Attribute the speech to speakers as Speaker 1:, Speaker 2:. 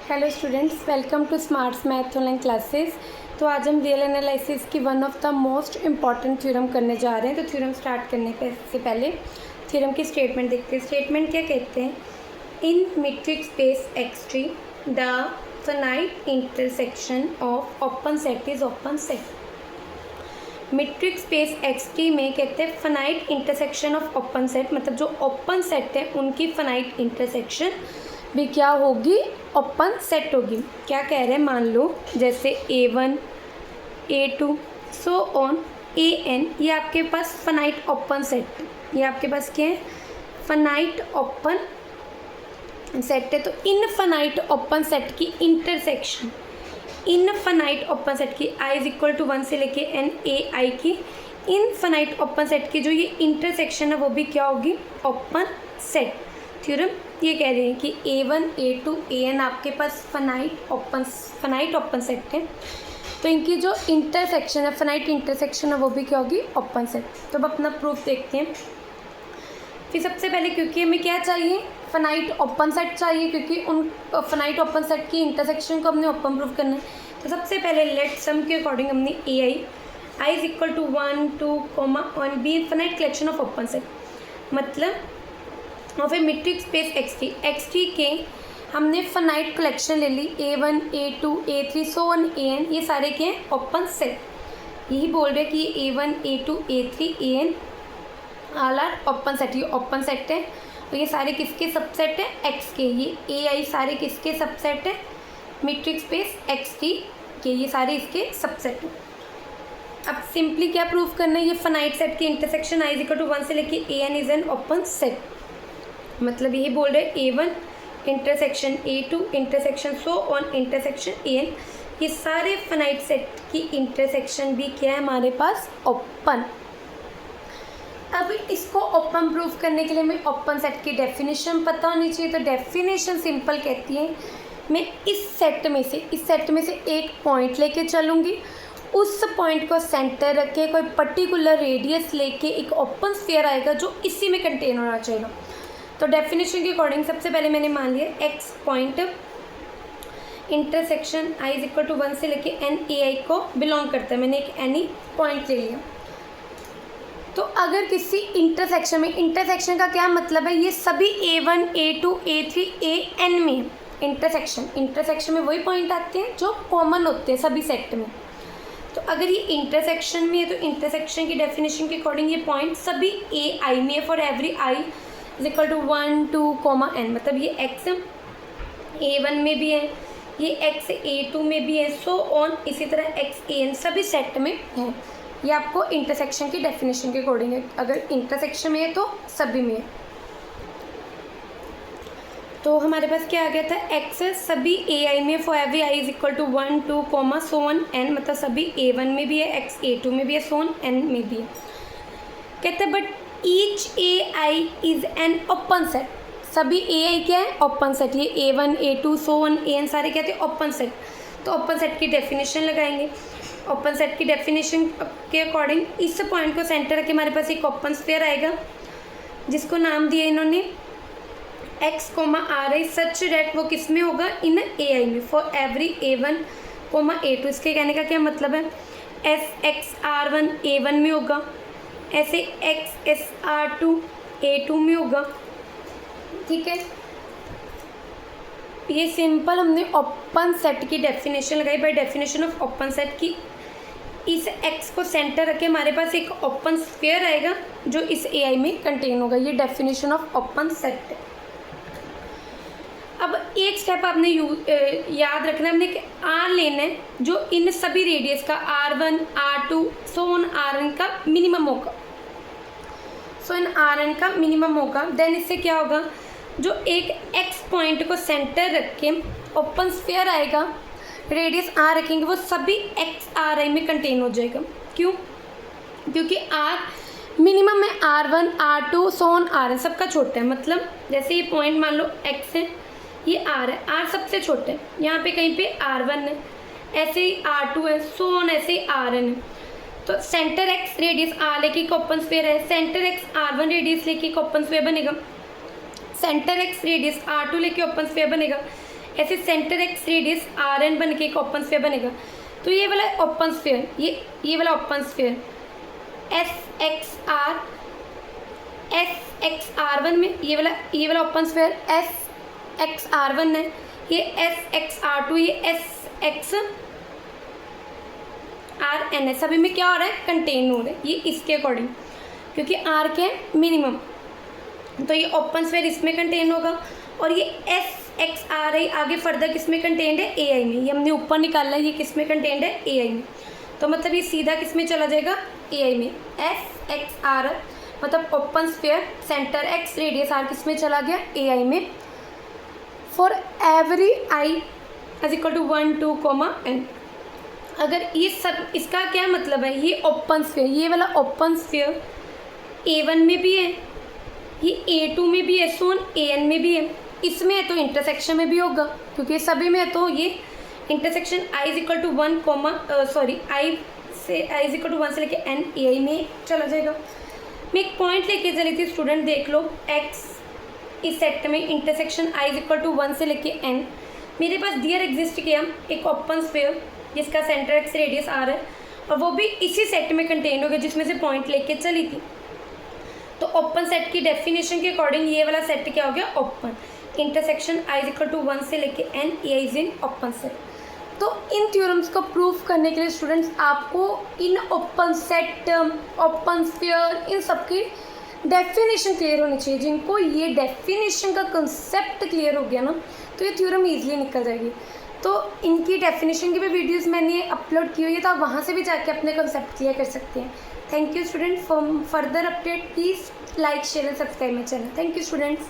Speaker 1: Hello students, welcome to smarts math online classes. तो आज हम रियल एनालिसिस की one of the most important theorem करने जा रहे हैं। तो थ्योरम स्टार्ट करने से पहले थ्योरम की स्टेटमेंट देखते हैं। स्टेटमेंट क्या कहते हैं? In metric space X three the finite intersection of open set is open set. Metric space X three में कहते हैं finite intersection of open set, मतलब जो ओपन सेट है उनकी फाइनाइट इंटरसेक्शन भी क्या होगी? ओपन सेट होगी। क्या कह रहे हैं? मान लो जैसे A1 A2 so on AN, ये आपके पास फाइनाइट ओपन सेट, ये आपके पास क्या है? फाइनाइट ओपन सेट है। तो इनफाइनाइट ओपन सेट की इंटरसेक्शन, इनफाइनाइट ओपन सेट की i इज इक्वल टू 1 से लेके n ai की इनफाइनाइट ओपन सेट की जो ये इंटरसेक्शन है वो भी क्या होगी? Open set. थ्योरम ये कह रहे हैं कि A1 A2 AN आपके पास फाइनाइट ओपन सेट है, तो इनकी जो इंटरसेक्शन है, फाइनाइट इंटरसेक्शन है, वो भी क्या होगी? Open set. तो अब अपना प्रूफ देखते हैं। फिर सबसे पहले क्योंकि हमें क्या चाहिए? फाइनाइट ओपन सेट चाहिए, क्योंकि उन फाइनाइट ओपन सेट की इंटरसेक्शन को हमने ओपन प्रूफ करना है। तो सबसे पहले लेट सम के अकॉर्डिंग हमने I is equal to 1 2 1 B finite collection of open set, मतलब और फिर मीट्रिक स्पेस एक्स3 के हमने फाइनाइट कलेक्शन ले ली A1 A2 A3 so on AN, ये सारे के हैं ओपन सेट। यही बोल रहे हैं कि ये A1 A2 A3 AN all are open set, ये ओपन सेट है। और ये सारे किसके सबसेट है? X के। ये AI सारे किसके सबसेट है? मीट्रिक स्पेस एक्स3 के, ये सारे इसके सबसेट हैं। अब सिंपली क्या प्रूफ करना है? ये फाइनाइट सेट की intersection i is equal to 1 से लेके AN is an open set, मतलब यही बोल रहे A1 intersection A2 intersection so on intersection AN, ये सारे फाइनाइट सेट की इंटरसेक्शन भी क्या है हमारे पास? ओपन। अब इसको ओपन प्रूफ करने के लिए हमें ओपन सेट की डेफिनेशन पता होनी चाहिए। तो डेफिनेशन सिंपल कहती है, मैं इस सेट में से एक पॉइंट लेके चलूँगी, उस पॉइंट को सेंटर रख के कोई पर्टिकुलर रेडियस लेके एक ओपन स्फीयर आएगा जो इसी में कंटेन होना चाहिए। तो डेफिनेशन के अकॉर्डिंग सबसे पहले मैंने मान लिया x point intersection i is equal to 1 से लेके n ai को बिलोंग करता है। मैंने एक एनी पॉइंट ले लिया। तो अगर किसी इंटरसेक्शन में, इंटरसेक्शन का क्या मतलब है? ये सभी A1 A2 A3 AN में इंटरसेक्शन में वही पॉइंट आते हैं जो कॉमन होते हैं सभी सेट में। तो अगर ये इंटरसेक्शन में है तो इंटरसेक्शन की डेफिनेशन के अकॉर्डिंग ये पॉइंट सभी ai में है for every i is equal to 1 2 n, मतलब ये x A1 में भी है, ये x A2 में भी है, सो ऑन इसी तरह x AN सभी सेट में है। ये आपको इंटरसेक्शन की डेफिनेशन के अकॉर्डिंग है। अगर इंटरसेक्शन में है तो सभी में है। तो हमारे पास क्या आ गया था? x सभी ai में for every i is equal to 1 2 so on n, मतलब सभी A1 में भी है, x A2 में भी है, सो ऑन n में भी है। कहते हैं but each AI is an open set, सभी AI क्या है? Open set. ये A1 A2 so on AN सारे कहते हैं ओपन सेट। तो ओपन सेट की डेफिनेशन लगाएंगे। ओपन सेट की डेफिनेशन के अकॉर्डिंग इस पॉइंट को सेंटर रख के हमारे पास एक ओपन स्फीयर आएगा जिसको नाम दिया इन्होंने x r सच डेट वो किस में होगा? इन AI में फॉर एवरी A1 A2। इसके कहने का क्या मतलब है? x r1 A1 में होगा, ऐसे x r2 A2 में होगा। ठीक है, ये सिंपल हमने ओपन सेट की डेफिनेशन लगाई। By definition of open set की इस x को सेंटर रख के हमारे पास एक ओपन स्फीयर आएगा जो इस AI में कंटेन होगा। ये डेफिनेशन ऑफ ओपन सेट है। अब एक स्टेप आपने याद रखना है, हमने एक R लेना है जो इन सभी रेडियस का R1 R2 so on Rn का मिनिमम होगा, सो इन Rn का मिनिमम होगा। देन इससे क्या होगा? जो एक x पॉइंट को सेंटर रख के ओपन स्फीयर आएगा, रेडियस R रखेंगे, वो सभी x Ri में कंटेन हो जाएगा। क्यों? क्योंकि R मिनिमम है, R1 R2 so on Rn सबका छोटा है। मतलब जैसे ये पॉइंट मान लो x है, ये R है, R सबसे छोटा है, यहाँ पे कहीं पे R1 है, ऐसे ही R2 है, सो ऑन ऐसे ही Rn है। तो सेंटर x रेडियस R लेके एक ओपन स्फीयर है, सेंटर x R1 रेडियस लेके एक ओपन स्फीयर बनेगा, सेंटर x रेडियस R2 लेके ओपन स्फीयर बनेगा, ऐसे centre X radius R N बन के एक ओपन स्फीयर बनेगा। तो ये वाला ओपन स्फीयर, ये वाला open sphere S X R one में, ये वाला open sphere S X R one है, ये एस एक्स आर टू, ये एस एक्स आर एन है। सभी में क्या हो रहा है, कंटेन हो रहा है, ये इसके अकॉर्डिंग, क्योंकि आर के मिनिमम, तो ये ओपन स्फीयर इसमें कंटेन होगा। और ये एस एक्स आर आई आगे फर्दर किस में कंटेन्ड है, ए आई में। ये हमने ऊपर निकाला है, ये किस में कंटेन्ड है, ए आई में। तो मतलब ये सीधा किस में चला जाएगा, ए आई में। एस एक्स आर मतलब open sphere centre X radius R किस में चला गया, ए आई में। For every I is equal to 1 2 n। अगर ये सब, इसका क्या मतलब है, ये ओपन स्फीयर, ये वाला ओपन स्फीयर A1 में भी है, ये A2 में भी है, सोन AN में भी है, इसमें है तो इंटरसेक्शन में भी होगा, क्योंकि सभी में है तो ये intersection I is equal to 1 I is equal to 1 से लेके N AI में चला जाएगा। मैं एक पॉइंट लेके चली थी स्टूडेंट, देख लो, X इस सेट में intersection I is equal to 1 से लेके N मेरे पास डियर एग्जिस्ट किया एक ओपन स्फीयर जिसका सेंटर एक्स रेडियस आर है, और वो भी इसी सेट में कंटेन हो गया जिसमें से पॉइंट लेके चली थी। तो ओपन सेट की डेफिनेशन के अकॉर्डिंग ये वाला सेट क्या हो गया, open. Intersection I is equal to 1 से लेके N, A is in open set. तो इन थ्योरम्स को प्रूव करने के लिए स्टूडेंट्स आपको इन ओपन सेट, ओपन स्फीयर, इन सब की डेफिनेशन क्लियर होनी चाहिए। जिनको ये डेफिनेशन का कंसेप्ट क्लियर हो गया ना, तो ये थ्योरम ईजिली निकल जाएगी। तो इनकी डेफिनेशन की भी वीडियोस मैंने अपलोड की हुई है, तो आप वहाँ से भी जाके अपने कंसेप्ट क्लियर कर सकते हैं। Thank you students. For further update please like share and subscribe my channel. Thank you students.